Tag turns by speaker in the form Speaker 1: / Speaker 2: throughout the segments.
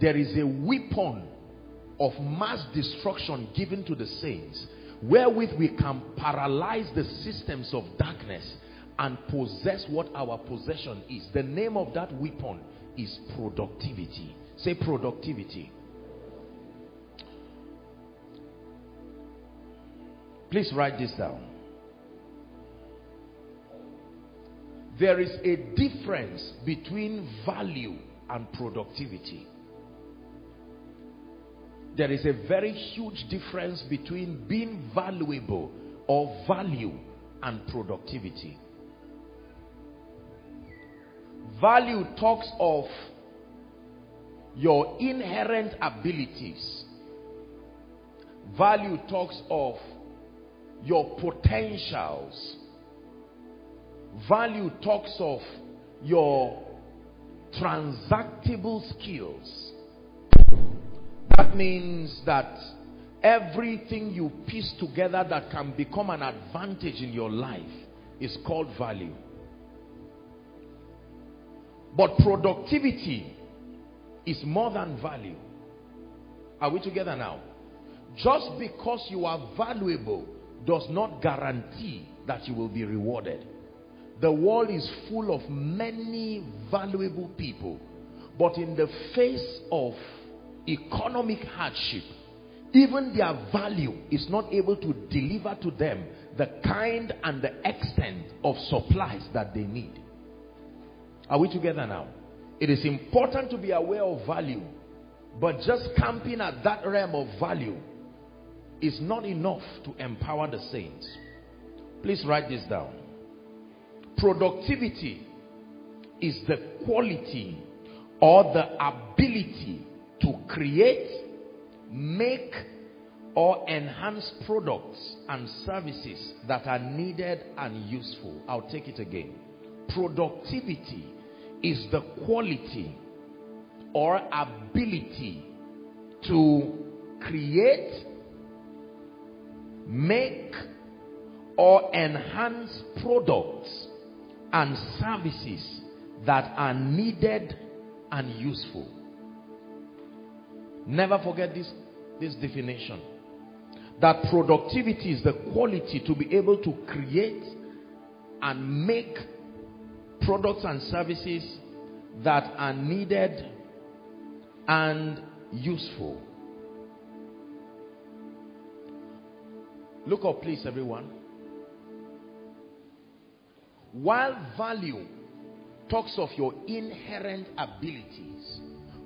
Speaker 1: there is a weapon of mass destruction given to the saints, wherewith we can paralyze the systems of darkness and possess what our possession is. The name of that weapon is productivity. Say productivity. Please write this down. There is a difference between value and productivity. There is a very huge difference between being valuable or value and productivity. Value talks of your inherent abilities. Value talks of your potentials. Value talks of your transactable skills. That means that everything you piece together that can become an advantage in your life is called value. But productivity is more than value. Are we together now? Just because you are valuable does not guarantee that you will be rewarded. The world is full of many valuable people, but in the face of economic hardship, even their value is not able to deliver to them the kind and the extent of supplies that they need. Are we together now? It is important to be aware of value, but just camping at that realm of value is not enough to empower the saints. Please write this down. Productivity is the quality or the ability to create, make, or enhance products and services that are needed and useful. I'll take it again. Productivity is the quality or ability to create, make, or enhance products and services that are needed and useful. Never forget this definition. That productivity is the quality to be able to create and make products and services that are needed and useful. Look up, please, everyone. While value talks of your inherent abilities,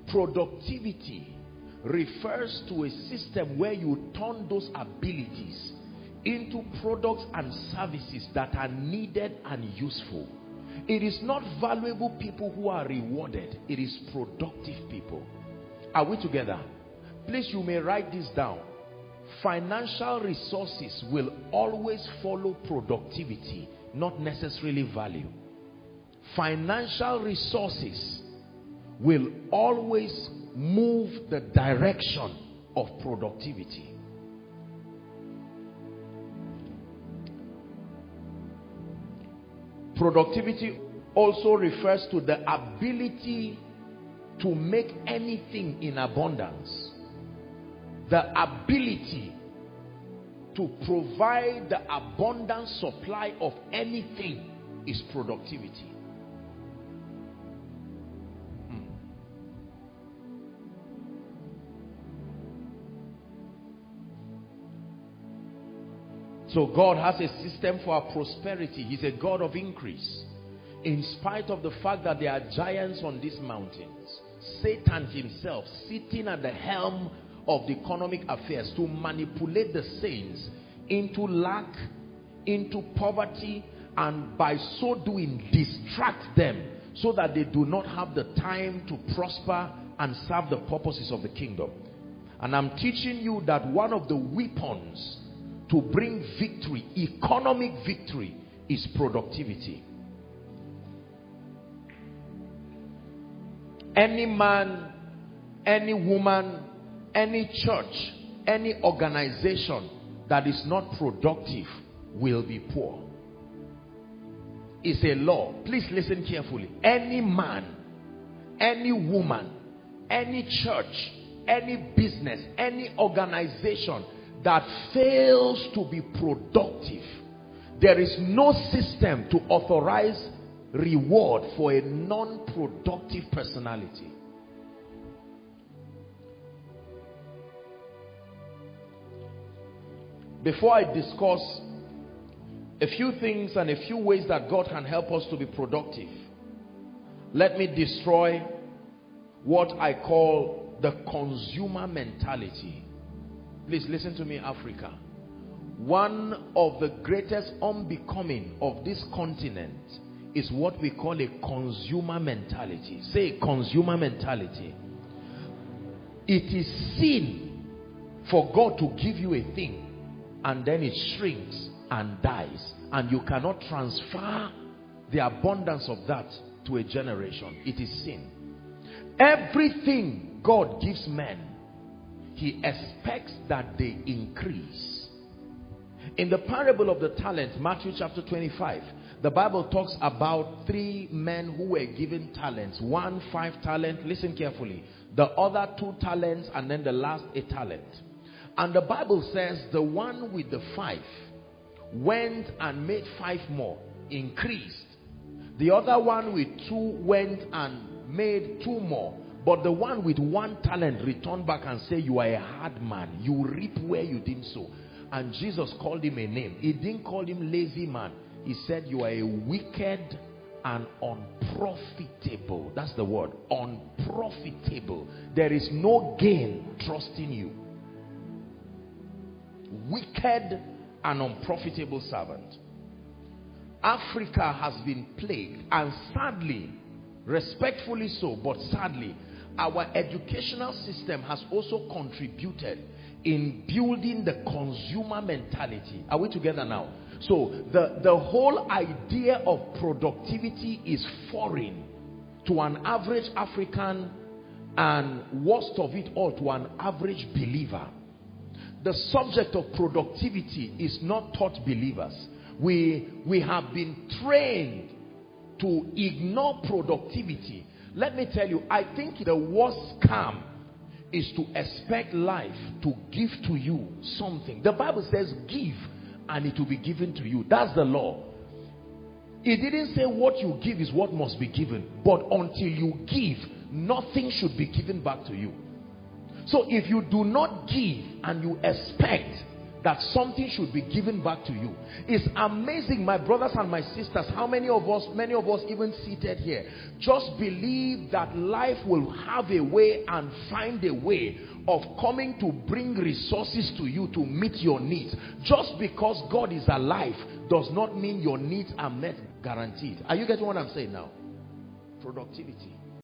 Speaker 1: productivity refers to a system where you turn those abilities into products and services that are needed and useful. It is not valuable people who are rewarded. It is productive people. Are we together? Please, you may write this down. Financial resources will always follow productivity, not necessarily value. Financial resources will always move the direction of productivity. Productivity also refers to the ability to make anything in abundance. The ability to provide the abundant supply of anything is productivity. So God has a system for our prosperity. He's a God of increase. In spite of the fact that there are giants on these mountains, Satan himself sitting at the helm of the economic affairs to manipulate the saints into lack, into poverty, and by so doing distract them so that they do not have the time to prosper and serve the purposes of the kingdom. And I'm teaching you that one of the weapons to bring victory, economic victory, is productivity. Any man, any woman, any church, any organization that is not productive will be poor. It's a law. Please listen carefully. Any man, any woman, any church, any business, any organization that fails to be productive, there is no system to authorize reward for a non-productive personality. Before I discuss a few things and a few ways that God can help us to be productive, let me destroy what I call the consumer mentality. Please listen to me, Africa. One of the greatest unbecoming of this continent is what we call a consumer mentality. Say consumer mentality. It is sin for God to give you a thing and then it shrinks and dies, and you cannot transfer the abundance of that to a generation. It is sin. Everything God gives men, he expects that they increase. In the parable of the talents, Matthew chapter 25, the Bible talks about 3 men who were given talents. 1 5 talents, listen carefully. The other 2 talents, and then the last a talent. And the Bible says the one with the 5 went and made 5 more, increased. The other one with 2 went and made 2 more. But the one with 1 talent returned back and said, you are a hard man. You reap where you didn't sow. And Jesus called him a name. He didn't call him lazy man. He said, you are a wicked and unprofitable. That's the word. Unprofitable. There is no gain trusting you. Wicked and unprofitable servant. Africa has been plagued, and sadly, respectfully so, but sadly, our educational system has also contributed in building the consumer mentality. Are we together now? So the whole idea of productivity is foreign to an average African, and worst of it all, to an average believer. The subject of productivity is not taught believers. We have been trained to ignore productivity. Let me tell you, I think the worst scam is to expect life to give to you something. The Bible says give and it will be given to you. That's the law. It didn't say what you give is what must be given. But until you give, nothing should be given back to you. So if you do not give and you expect that something should be given back to you, it's amazing, my brothers and my sisters, how many of us even seated here, just believe that life will have a way and find a way of coming to bring resources to you to meet your needs. Just because God is alive does not mean your needs are met guaranteed. Are you getting what I'm saying now? Productivity.